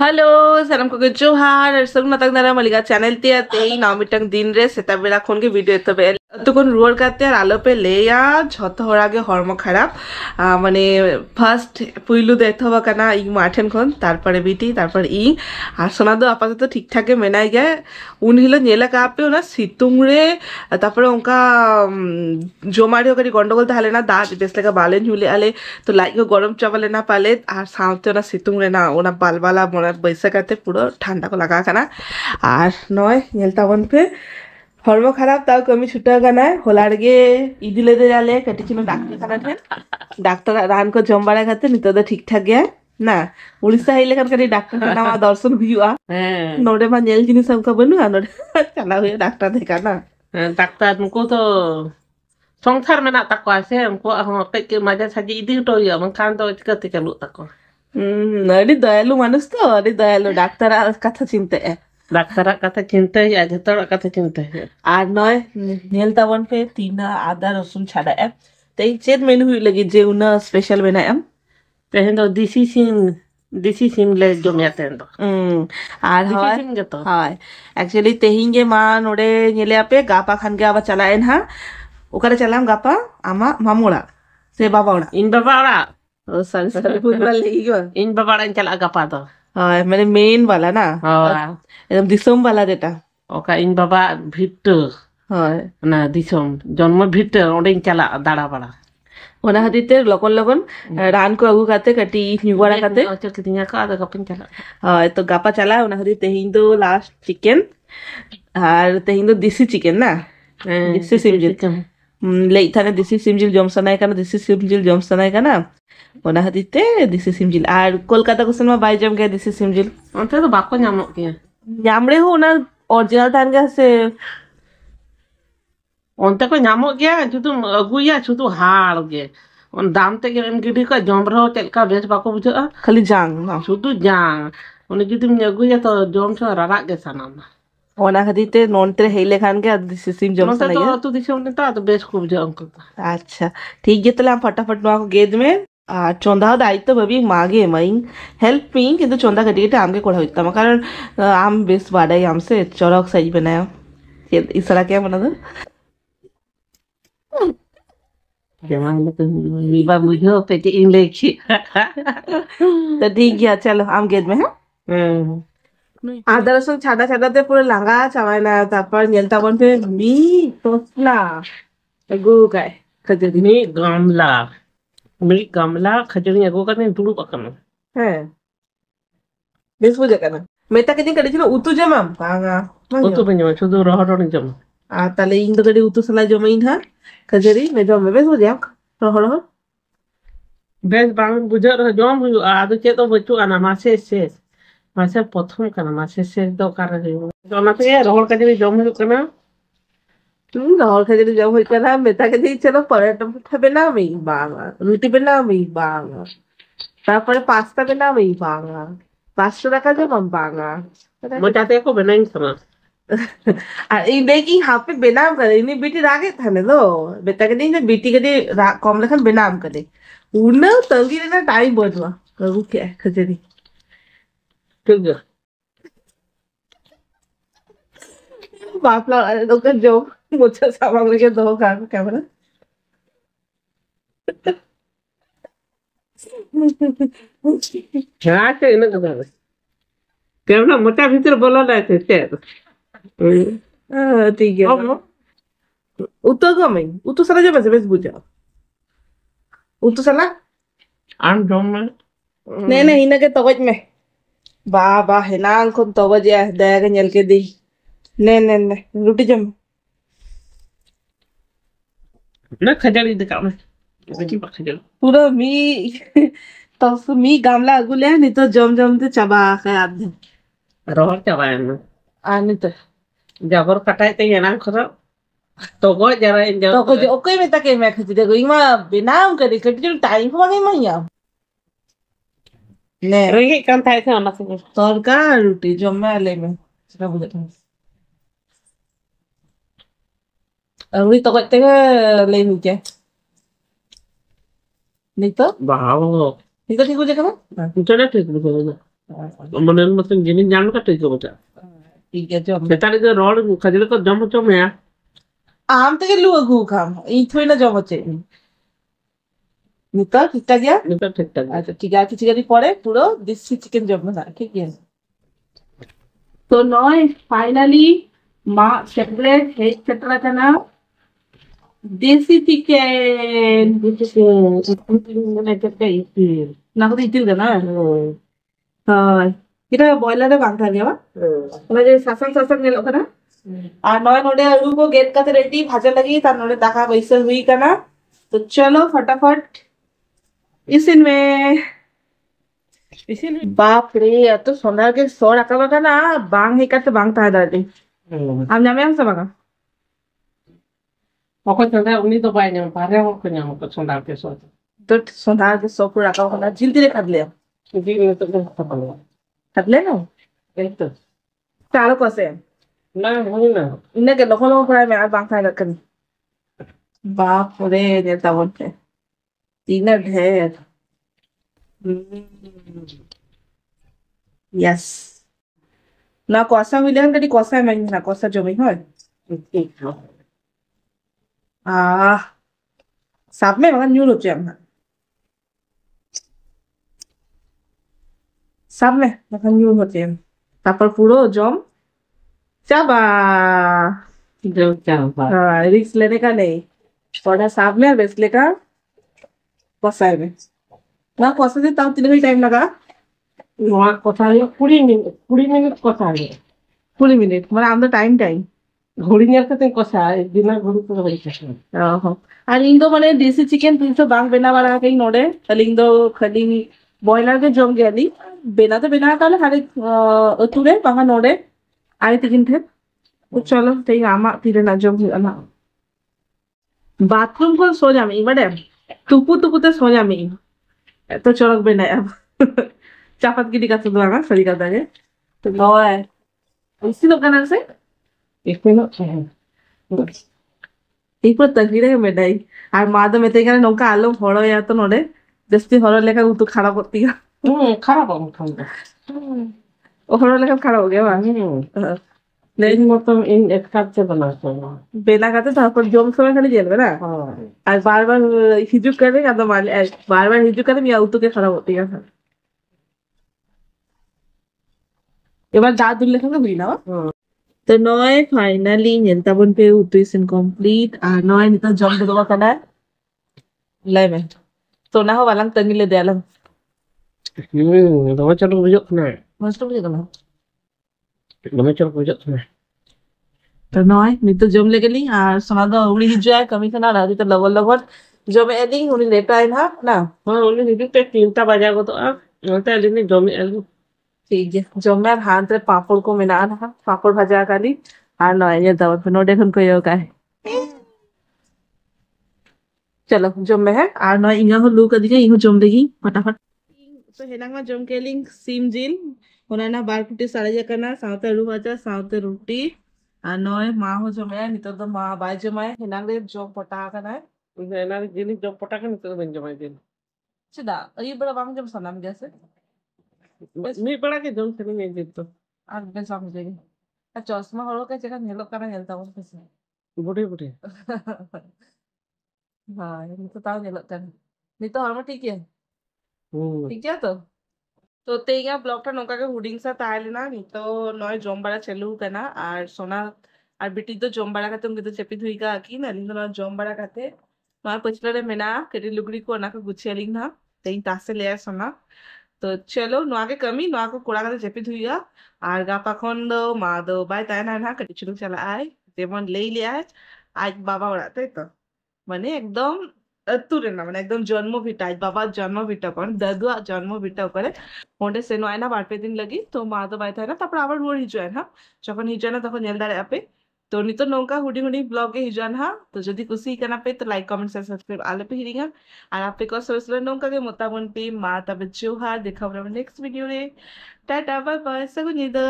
Halo, salam ko Johar. Sag matag na maliga channel ti at ei na mitang din re seta bela khon ke video to be তখন রুয়ার কাতে আর আলো pay লেয়া ঝত হওয়ার আগে হরম খারাপ মানে ফার্স্ট পুইলু দেখতে হবা কানা ই মাঠেন খন তারপরে বিটি তারপর ই আর সোনা দো আপাতত ঠিকঠাকে মেনাই গে উন হিলো নেলা কাপে ওনা সিতুং রে তারপরে ওঙ্কা জমারি ওকারি গন্ডগোল তাহলে না দা বেশ লেগা বালেন ঝুলে আলে তো লাইক গরম চাবালে না পালে আর সাউতে ওনা সিতুং রে না ওনা বালবালা মোনা বৈশাখাতে পুরো ঠান্ডা को लगा কানা আর নয় নেলতাবন পে হরমো খারাপ তাও কমি ছুটা গানা হোলারগে ইদিলে দে জালে কটি ছিল ডাক্তার খানা ঠেন ডাক্তার রান को জমবাড়া খাতে নিতো তো ঠিকঠাক গে না উড়িষ্যা হাইলে কান কটি ডাক্তার খানা মা দর্শন হুইয়া নোডে মা নেল জিনিস हमका বনু নোডে চালা হুইয়া ডাক্তার দেখা না ডাক্তার उनको तो संसार में ना तक से उनको कई के मजा सजी इदी तो या बंखान तो इतक चालू तक अरे दयालु मानुस तो अरे दयालु डाक्तार कथा चिंते डाक्तार कथा चिंता है जतड़ कथा चिंता है আর নয় নেলতাবন पे तीन आदा रसुन छाड़ा है ते चेत मेनू हुई लगी जे उना स्पेशल बनाया तेहन तो देसी सिम ले जो मेते तो আর হয় सिम के तो হয় एक्चुअली तेहिंगे मा नोडे नेले आपे गापा खान के आवा चलाएन हा ओकरे चलाम गापा आमा मामुड़ा से बाबाड़ा इन बाबाड़ा ओ सॉरी सॉरी भूल लगी गयो इन बाबाड़ा चला गपा तो হয় মানে মেইন वाला না একদম দিসম वाला যেটা ओका इन बाबा ভিতর হয় না দিসম জন্ম ভিতর ওডে চলা দাড়া বাড়া ওনা হাতিতে লগন লগন রান को আগু কাতে কাটি নিগড়া কাতে ओचर के दिया का आदा कपिन चला হয় তো গাপা চালা ওনা হাতি তেহিন তো লাস্ট চিকেন আর তেহিন তো দেশি চিকেন না দেশি সিমজিল লেইথানে দেশি সিমজিল জমসানাই কানা দেশি সিমজিল জমসানাই কানা ওনা হাতিতে দেশি সিমজিল আর কলকাতা কোসেন মা বাইজাম গে দেশি সিমজিল onte तो बाको nyamuk के জামরে হো ওনা অরিজিনাল টান গাছে onte ko nyamuk गया जुदु अगुया जुदु हाड़ गे on दाम ते एम गिडी को जम रहो चलका बेस बाको बुझा খালি জাং না जुदु जांग ओने जुदु अगुया तो जम छो रारा गे सनम ওনা হাতিতে নন্ত্রে হেইলে খান গে দেশি সিম onte জমসানাই तो दिसे ओने तो बेस को बुझा अंकल अच्छा ठीक है তাহলে আমি फटाफट নোয়া गेद में আর চন্দাও দায়িত্ব ভাবি মাগে মাই হেল্প মি কিন্তু চন্দা কাটি কেটে আমকে করা হইতাম কারণ আম বেশ বাড়াই আমসে চরক সাইজ বানায় ইসারা কে বানাদো जमा तो मीबा बुझो पे के इन लेखी তো ঠিক আছে চলো আম गेद में হ্যাঁ আদা রসুন ছাদা ছাদাতে পুরো লাঙ্গা চাওয়াই না তারপর নেলতাবন পে মি তোসলা গু গায় খজুরি मी गमला खजूरी एगो करने दुड़ू पकन হ্যাঁ বেশ বুঝে কেন মেটা কেদিন কেটেছিল উতু জমাম ভাঙা ओ तो बन जमा शुद्ध रह रह जम আর তাহলে ইন তো কেটে উতু সালা জমাইন হ্যাঁ খজুরি মে জমে বেশ বুঝে রহ রহ बेस बांग बुझा रह जम हुई आदो के तो बच्चू आना मासे प्रथम कना मासे से तो कर रे जमा ते रोहल खजूरी जम हुई कना রহল খজুরি জম হই কেনা মেটা কেদিন চলো পরোটা খাবে না আমি বাঙা রুটি বানা আমি বাঙা তারপরে পাস্তা বানা আমি বাঙা 500 টাকা জমাম বাঙা मोटाते को बनाइन समा আর এই বেকিং হাফে বেনাম করে ইনি বিটি রাগে থানে লো বেটা के दिन बिटी के दिन कम लेखन बेनाम करे उन तंगी ना टाइम बजवा करू क्या खजरी ठीक है बापला लोग जो मुझे सामान लेके दो का कैमरा हाँ तो इन्हें कदा कैमरा मोटा भीतर बोला लाए थे ठीक है उतो कमें उतो साला जब बेस बुझा उतो साला आम जम में नहीं नहीं इनके तवज में बाबा है ना अंकुन तवज है दया के के दी नहीं नहीं नहीं रोटी जम ना खजूरी दिखा में की खजूरी पूरा मी तो मी गामला अगुले नहीं तो जम जम ते चबा के आधे रोहर चबाए ना आने तो जबर कटाई ते ना खरा तो गो जरा इन तो को जो ओके में तक मैं खची देखो इमा बिनाम करे कटी टाइम को मांगे मैया ने रेगे कान थाई से ना से तड़का रोटी जमे ले में सेटा बुझे अगली तो कते ले नी के नहीं तो वाओ नहीं तो ठीक हो जाएगा ना इंटरनेट ठीक हो जाएगा मने मत जिनिस जान का ठीक हो बता ठीक है जम बेटा के रोड खजले को जम चो में आम থেকে লুয়া গু খাম এই থই না জমছে নিতা ঠিকঠাক গিয়া नहीं तो ठीक ठाक আচ্ছা ঠিক আছে চিকেন পরে পুরো দেশি চিকেন জমবে না ঠিক আছে তো নয় ফাইনালি মা সেপারেট হেড সেটরা কেনা দেশি চিকেন मैंने कहते हैं না কথা ইতিল কেনা হয় এটা বয়লারে বাঁধা গেবা মানে যে সাসান সাসাन গেল কেনা আর নয় नोडे आलू को गेट का रेडी भाजा लगी ता नोडे दाका वैसे हुई करना तो चलो फटाफट इसिन में बाप रे এত সোনার के सौ রাখা বাকা না বাং হে কাতে বাং তা দাদি আমি নামে আমসা বাকা पको चंदा उन्हीं तो पाए नहीं पारे हो को नहीं को चंदा के सो तो सोनार के सौ पूरा राखा बाका जिल दिले खादले जी नहीं तो नहीं पको खादले ना एक तो चालो कसे ना होई ना इन्हें के लोगों लोगों पर मैं आज बांग था रखन बाप रे नेता बोलते तीन ढेर यस ना कौसा मिलेन कदी कौसा मैं ना कौसा जमी है साफ में मगर न्यू लोग जाम साफ में मगर न्यू होते हैं तापर पूरो जम चाबा जो चाबा रिक्स लेने का नहीं पौधा साफ में बेचले का कौसाई में ना कौसा से ताऊ तीन टाइम लगा वहाँ कथा है 20 मिनट कथा है 20 मिनट মানে আমাদের টাইম घोड़ी नियर के कथा है बिना घोड़ी तो घोड़ी कथा আর ইন্দো মানে দেশি চিকেন তুইতো বাং বেনা বাড়া কেই নড়ে তাহলে ইন্দো খালি বয়লার কে জম গেলি বেনাতে বেনা তাহলে খালি তুরে বাঙা নড়ে আই তিকিন থে চলো তাই আমা তিরে না জম না বাথরুম को सो जामी बड़े टुपू टुपू ते सो जामी तो चौक बेना अब चापत गिरी का तो आगा सरी का दागे तो नॉय इसी लोग का से एक मिनट এই পুরো তকরিরে মেডাই আর মাদা মেতে এখানে নৌকা আলো হড় হয়ে তো নড়ে জাস্তি হড় লেখা উতু খারাপ করতে खराब हो खाऊंगा ও হড় লেখা খারাপ हो गया लेकिन मतलब इन एक साथ से बनाते हैं বেলা খাতে তারপর জম সময় খালি জ্বলবে না আর বারবার হিজুক করে একদম বারবার হিজুক করে মিয়া উতুকে খারাপ হতে গেছে এবার দাঁত দুল লেখা বুঝি না तो नॉय फाइनली नियंताबन पे उतुइसन कंप्लीट आ नॉय निता जम दे दवा कना लाई में तो ना हो वाlang तंगिले देलम दवा चलो बुझत ना मस्त बुझे कना दवा चलो बुझत ना तो नॉय निता जम ले गेली আর সোনাদা উড়ি যায় কমি খানা রাজি তো লগর লগর জমে এলি উনি লেটা আইন হা না हां उन्हें निकल पे 3टा बजा को तो अब बोलते हैं नहीं जमी ठीक है जमे আর হাত রে পাপড় को मिला না পাপড় ভাজা কালি আর নয় ये দাও फिर नो देखन को यो का है चलो जमे है আর নয় ইঙ্গা হলু কদিকে ইঙ্গা জম দেগি फटाफट तो हेनांग में जम के लिंग सिम जिल होना बार फुटी सारे जकना साउते रु भाजा साउते रोटी আর নয় মা হো জমে নিতো তো মা বাই জমায় হেনাंग রে জম পটা কানা ना जिनिस जब पटा के तो बन जमा दिन चिदा ये बड़ा बांग जम सनाम जैसे नहीं पड़ा के जम से नहीं दिन तो আর বেশ সমঝেगी চশমা হলো কে যেখানে হেলো কানা হেলতা বল কিছু बुढ़े बुढ़े हाँ ये तो ताऊ हेलो काना नहीं तो हमारा ठीक है ঠিক আছে তো তেইগা ব্লগটা নৌকাকে হুডিং সা তাহলে না তো নয় জমবাড়া চেলু কেনা আর সোনা আর বিটি তো জমবাড়া খাতে উনকে তো চেপি ধুইকা কি না লিঙ্গ নয় জমবাড়া খাতে নয় পছলারে মেনা কেটে লুগড়ি को ना को गुछिया लिंग ना तेई तासे ले सोना तो चलो নোয়াকে কমি নোয়াকে কোড়া খাতে চেপি ধুইয়া আর গা পাখন দো মা দো বাই তাই না না কেটে চুলু চালা আয় যেমন লেই লে আজ বাবা ওড়াতে তো মানে একদম তুরে না মানে একদম জন্ম ভিটা বাবার জন্ম ভিটা করে দাদু জন্ম ভিটা করে ওন্ডে সেনো আয় না বারপে দিন লাগি তো মা তো বাইতে হয় না তারপর আবার রোড হিজয় না যখন হিজয় না তখন নেলদার অ্যাপে तो नहीं तो नौका हुडी हुडी ब्लॉग के हिजन हा तो जदि खुशी करना पे तो लाइक कमेंट शेयर सब्सक्राइब आले पे हिरिंगा और आप पे को सोचले नौका के मोताबन पे मा तब जोहार देखा हमरा नेक्स्ट वीडियो रे टाटा बाय बाय सगुनिदा